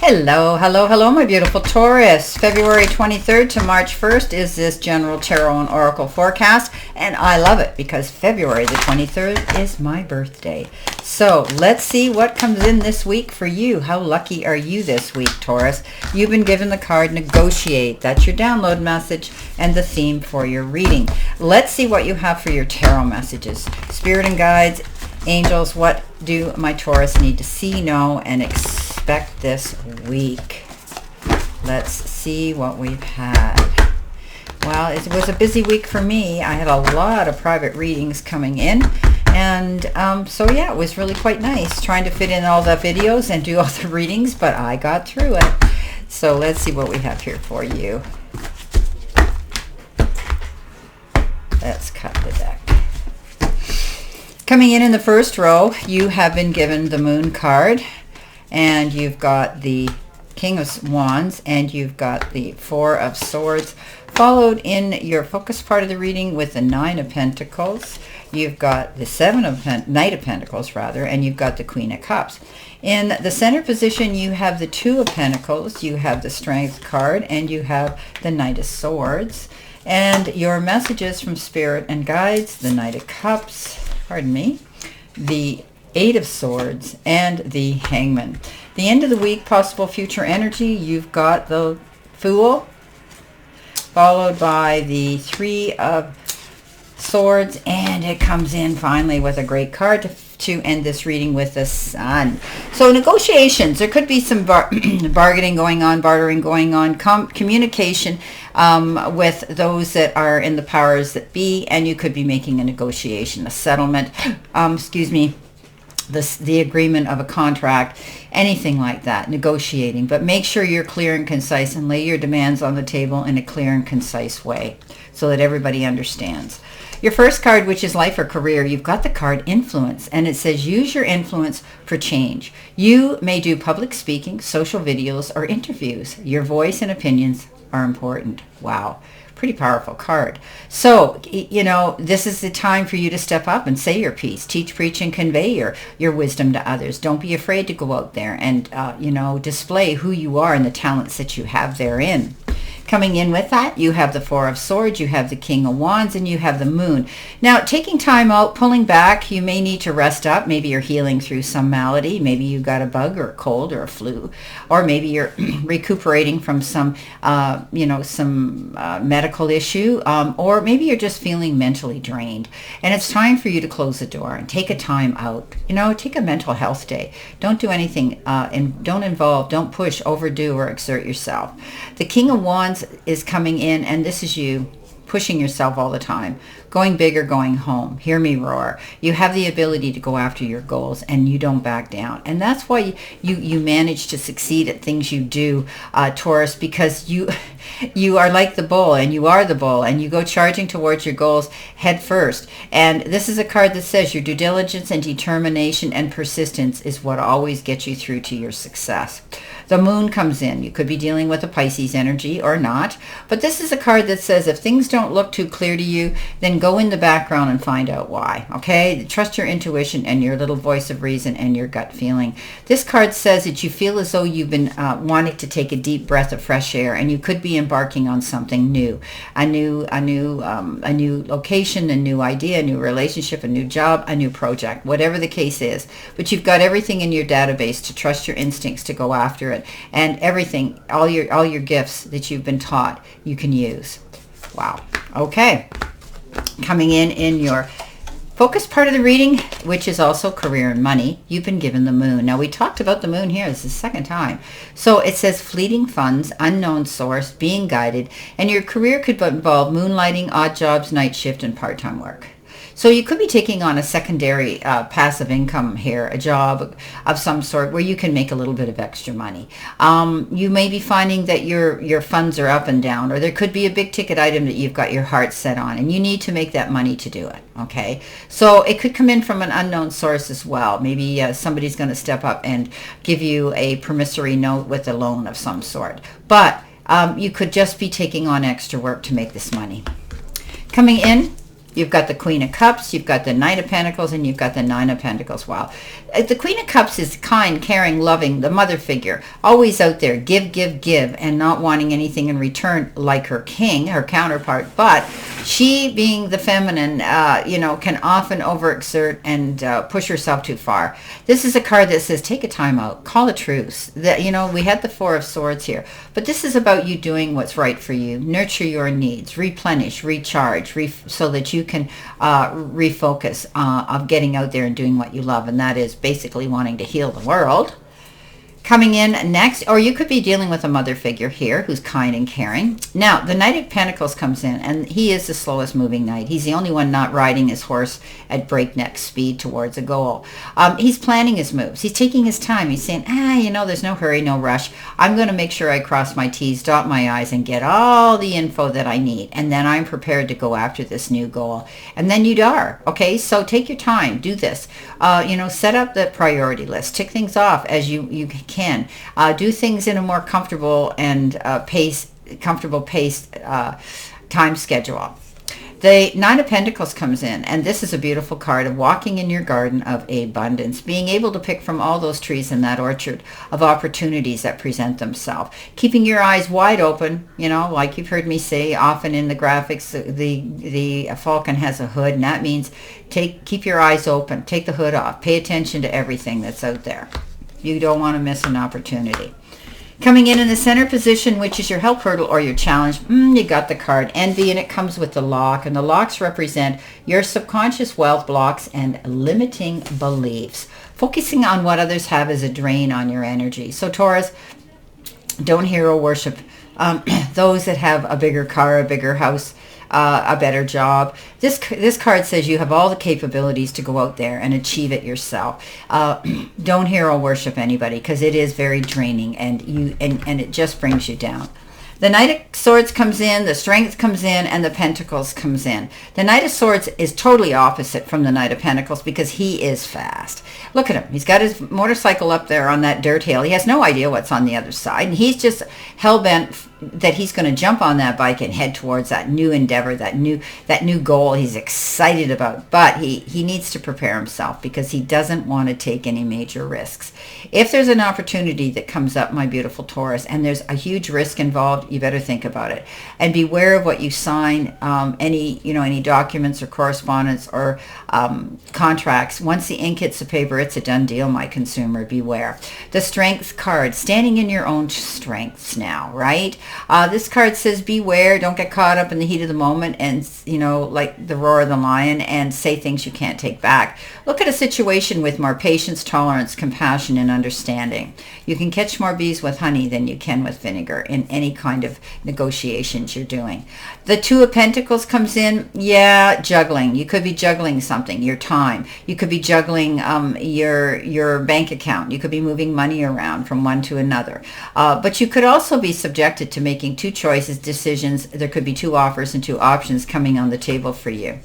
Hello, hello, hello, my beautiful Taurus. February 23rd to March 1st is this general tarot and oracle forecast, and I love it because February the 23rd is my birthday. So let's see what comes in this week for you. How lucky are you this week, Taurus? You've been given the card Negotiate. That's your download message and the theme for your reading. Let's see what you have for your tarot messages. Spirit and guides, angels, what do my Taurus need to see, know, and expect this week? Let's see what we've had. Well, it was a busy week for me. I had a lot of private readings coming in, and so yeah, it was really quite nice trying to fit in all the videos and do all the readings, but I got through it. So let's see what we have here for you. Let's cut the deck. Coming in the first row, you have been given the Moon card, and you've got the King of Wands, and you've got the Four of Swords, followed in your focus part of the reading with the Nine of Pentacles. You've got the Knight of Pentacles, rather, and you've got the Queen of Cups. In the center position, you have the Two of Pentacles, you have the Strength card, and you have the Knight of Swords. And your messages from Spirit and Guides, the Knight of Cups, pardon me, the Eight of Swords, and the Hangman. The end of the week, possible future energy, you've got the Fool, followed by the Three of Swords, and it comes in finally with a great card to end this reading with the Sun. So negotiations, there could be some bargaining going on, bartering going on, communication with those that are in the powers that be, and you could be making a negotiation, a settlement, the agreement of a contract, anything like that, negotiating. But make sure you're clear and concise and lay your demands on the table in a clear and concise way so that everybody understands. Your first card, which is life or career, you've got the card Influence, and it says use your influence for change. You may do public speaking, social videos, or interviews. Your voice and opinions are important. Wow. Pretty powerful card. So, you know, this is the time for you to step up and say your piece. Teach, preach, and convey your wisdom to others. Don't be afraid to go out there and, display who you are and the talents that you have therein. Coming in with that, you have the Four of Swords, you have the King of Wands, and you have the Moon. Now, taking time out, pulling back, you may need to rest up. Maybe you're healing through some malady. Maybe you got a bug or a cold or a flu. Or maybe you're recuperating from some medical issue. Or maybe you're just feeling mentally drained. And it's time for you to close the door and take a time out. Take a mental health day. Don't do anything and don't push, overdo, or exert yourself. The King of Wands is coming in, and this is you pushing yourself all the time, going big or going home. Hear me roar. You have the ability to go after your goals, and you don't back down. And that's why you manage to succeed at things you do, Taurus, because you are like the bull, and you are the bull, and you go charging towards your goals head first. And this is a card that says your due diligence and determination and persistence is what always gets you through to your success. The Moon comes in. You could be dealing with a Pisces energy or not, but this is a card that says if things don't look too clear to you, then go in the background and find out why, okay? Trust your intuition and your little voice of reason and your gut feeling. This card says that you feel as though you've been wanting to take a deep breath of fresh air, and you could be embarking on something new, a new location, a new idea, a new relationship, a new job, a new project, whatever the case is. But you've got everything in your database to trust your instincts to go after it, and everything, all your gifts that you've been taught, you can use. Wow. Okay. Coming in your focus part of the reading, which is also career and money, you've been given the Moon. Now, we talked about the Moon here. This is the second time. So it says fleeting funds, unknown source, being guided, and your career could involve moonlighting, odd jobs, night shift, and part-time work. So you could be taking on a secondary passive income here, a job of some sort where you can make a little bit of extra money. You may be finding that your funds are up and down, or there could be a big ticket item that you've got your heart set on, and you need to make that money to do it, okay? So it could come in from an unknown source as well. Maybe somebody's going to step up and give you a promissory note with a loan of some sort. But you could just be taking on extra work to make this money. Coming in You've got the Queen of Cups, you've got the Knight of Pentacles, and you've got the Nine of Pentacles. Wow. The Queen of Cups is kind, caring, loving, the mother figure. Always out there, give, and not wanting anything in return like her king, her counterpart. But she, being the feminine, can often overexert and push herself too far. This is a card that says, take a time out, call a truce. That, we had the Four of Swords here. But this is about you doing what's right for you. Nurture your needs, replenish, recharge, so that you can refocus of getting out there and doing what you love, and that is basically wanting to heal the world. Coming in next, or you could be dealing with a mother figure here who's kind and caring. Now, the Knight of Pentacles comes in, and he is the slowest moving knight. He's the only one not riding his horse at breakneck speed towards a goal. He's planning his moves. He's taking his time. He's saying, there's no hurry, no rush. I'm going to make sure I cross my T's, dot my I's, and get all the info that I need. And then I'm prepared to go after this new goal. And then you are, okay? So take your time. Do this. Set up the priority list. Tick things off as you can. Do things in a more comfortable and paced time schedule. The Nine of Pentacles comes in, and this is a beautiful card of walking in your garden of abundance, being able to pick from all those trees in that orchard of opportunities that present themselves, keeping your eyes wide open, like you've heard me say often in the graphics, the falcon has a hood, and that means keep your eyes open, take the hood off, pay attention to everything that's out there. You don't want to miss an opportunity. Coming in the center position, which is your help hurdle or your challenge, you got the card Envy, and it comes with the lock. And the locks represent your subconscious wealth blocks and limiting beliefs. Focusing on what others have is a drain on your energy. So Taurus, don't hero worship those that have a bigger car, a bigger house, a better job. This card says you have all the capabilities to go out there and achieve it yourself. Don't hero worship anybody, because it is very draining, and it just brings you down. The Knight of Swords comes in, the Strength comes in, and the Pentacles comes in. The Knight of Swords is totally opposite from the Knight of Pentacles because he is fast. Look at him. He's got his motorcycle up there on that dirt hill. He has no idea what's on the other side, and he's just hell-bent that he's going to jump on that bike and head towards that new endeavor, that new goal he's excited about. But he needs to prepare himself because he doesn't want to take any major risks. If there's an opportunity that comes up, my beautiful Taurus, and there's a huge risk involved, you better think about it and beware of what you sign. Any documents or correspondence or contracts. Once the ink hits the paper, it's a done deal, my consumer. Beware. The Strength card, standing in your own strengths now, right? This card says beware, don't get caught up in the heat of the moment and, like the roar of the lion, and say things you can't take back. Look at a situation with more patience, tolerance, compassion, and understanding. You can catch more bees with honey than you can with vinegar in any kind of negotiations you're doing. The Two of Pentacles comes in, juggling. You could be juggling something, your time. You could be juggling your bank account. You could be moving money around from one to another. But you could also be subjected to making two choices, decisions. There could be two offers and two options coming on the table for you.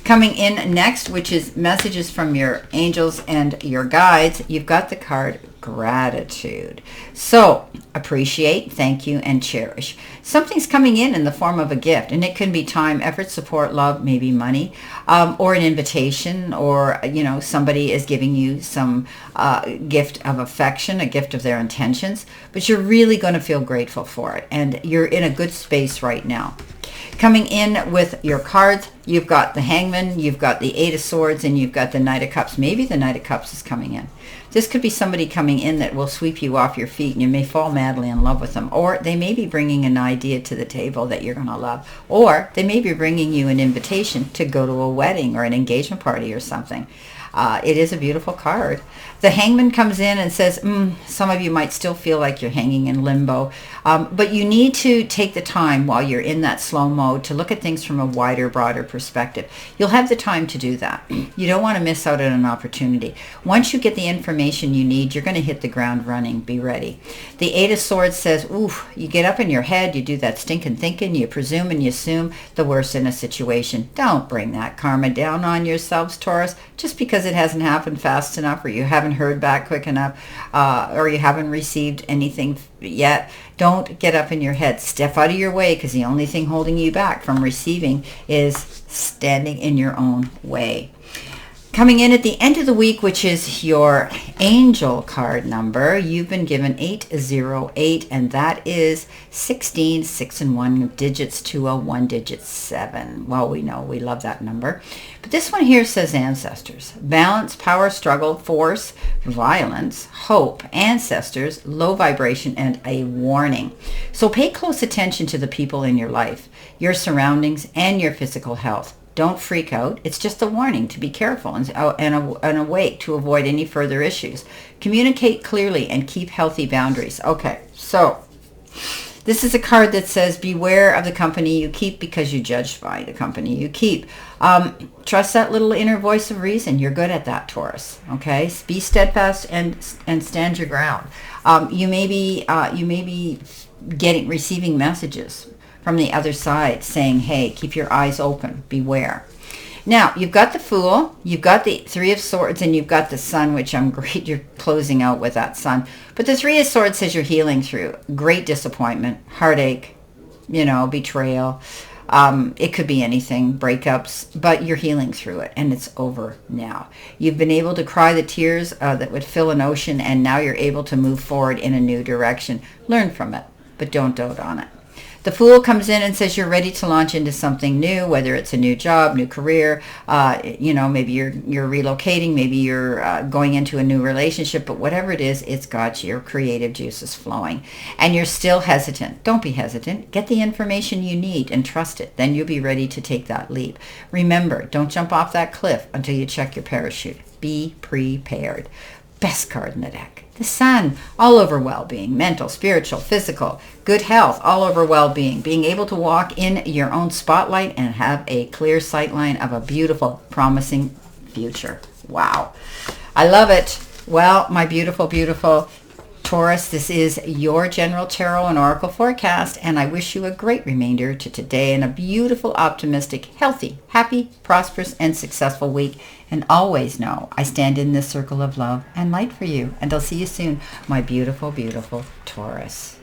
Coming in next, which is messages from your angels and your guides, you've got the card Gratitude. So appreciate, thank you, and cherish. Something's coming in the form of a gift, and it can be time, effort, support, love, maybe money, or an invitation, or somebody is giving you some gift of affection, a gift of their intentions, but you're really going to feel grateful for it, and you're in a good space right now. Coming in with your cards, you've got the Hangman, you've got the Eight of Swords, and you've got the Knight of Cups. Maybe the Knight of Cups is coming in. This could be somebody coming in that will sweep you off your feet, and you may fall madly in love with them. Or they may be bringing an idea to the table that you're going to love. Or they may be bringing you an invitation to go to a wedding or an engagement party or something. It is a beautiful card. The Hangman comes in and says, some of you might still feel like you're hanging in limbo, but you need to take the time while you're in that slow mode to look at things from a wider, broader perspective. You'll have the time to do that. You don't want to miss out on an opportunity. Once you get the information you need, you're going to hit the ground running. Be ready. The Eight of Swords says, you get up in your head, you do that stinking thinking, you presume and you assume the worst in a situation. Don't bring that karma down on yourselves, Taurus, just because because it hasn't happened fast enough, or you haven't heard back quick enough, or you haven't received anything yet. Don't get up in your head. Step out of your way, because the only thing holding you back from receiving is standing in your own way. Coming in at the end of the week, which is your angel card number, you've been given 808, and that is 16, 6 and 1 digits to a 1-digit 7. Well, we know we love that number. But this one here says ancestors. Balance, power, struggle, force, violence, hope, ancestors, low vibration, and a warning. So pay close attention to the people in your life, your surroundings, and your physical health. Don't freak out. It's just a warning to be careful and awake to avoid any further issues. Communicate clearly and keep healthy boundaries. Okay, so this is a card that says beware of the company you keep, because you're judged by the company you keep. Trust that little inner voice of reason. You're good at that, Taurus. Okay, be steadfast and stand your ground. You may be receiving messages from the other side saying, hey, keep your eyes open, beware. Now, you've got the Fool, you've got the Three of Swords, and you've got the Sun, which I'm great you're closing out with that Sun. But the Three of Swords says you're healing through great disappointment, heartache, betrayal. It could be anything, breakups, but you're healing through it, and it's over now. You've been able to cry the tears that would fill an ocean, and now you're able to move forward in a new direction. Learn from it, but don't dote on it. The Fool comes in and says you're ready to launch into something new, whether it's a new job, new career, maybe you're relocating, maybe you're going into a new relationship, but whatever it is, it's got your creative juices flowing. And you're still hesitant. Don't be hesitant. Get the information you need and trust it. Then you'll be ready to take that leap. Remember, don't jump off that cliff until you check your parachute. Be prepared. Best card in the deck. The Sun, all over well-being, mental, spiritual, physical, good health, all over well-being, being able to walk in your own spotlight and have a clear sight line of a beautiful, promising future. Wow. I love it. Well, my beautiful, beautiful Taurus, this is your General Tarot and Oracle forecast, and I wish you a great remainder to today and a beautiful, optimistic, healthy, happy, prosperous, and successful week. And always know I stand in this circle of love and light for you. And I'll see you soon, my beautiful, beautiful Taurus.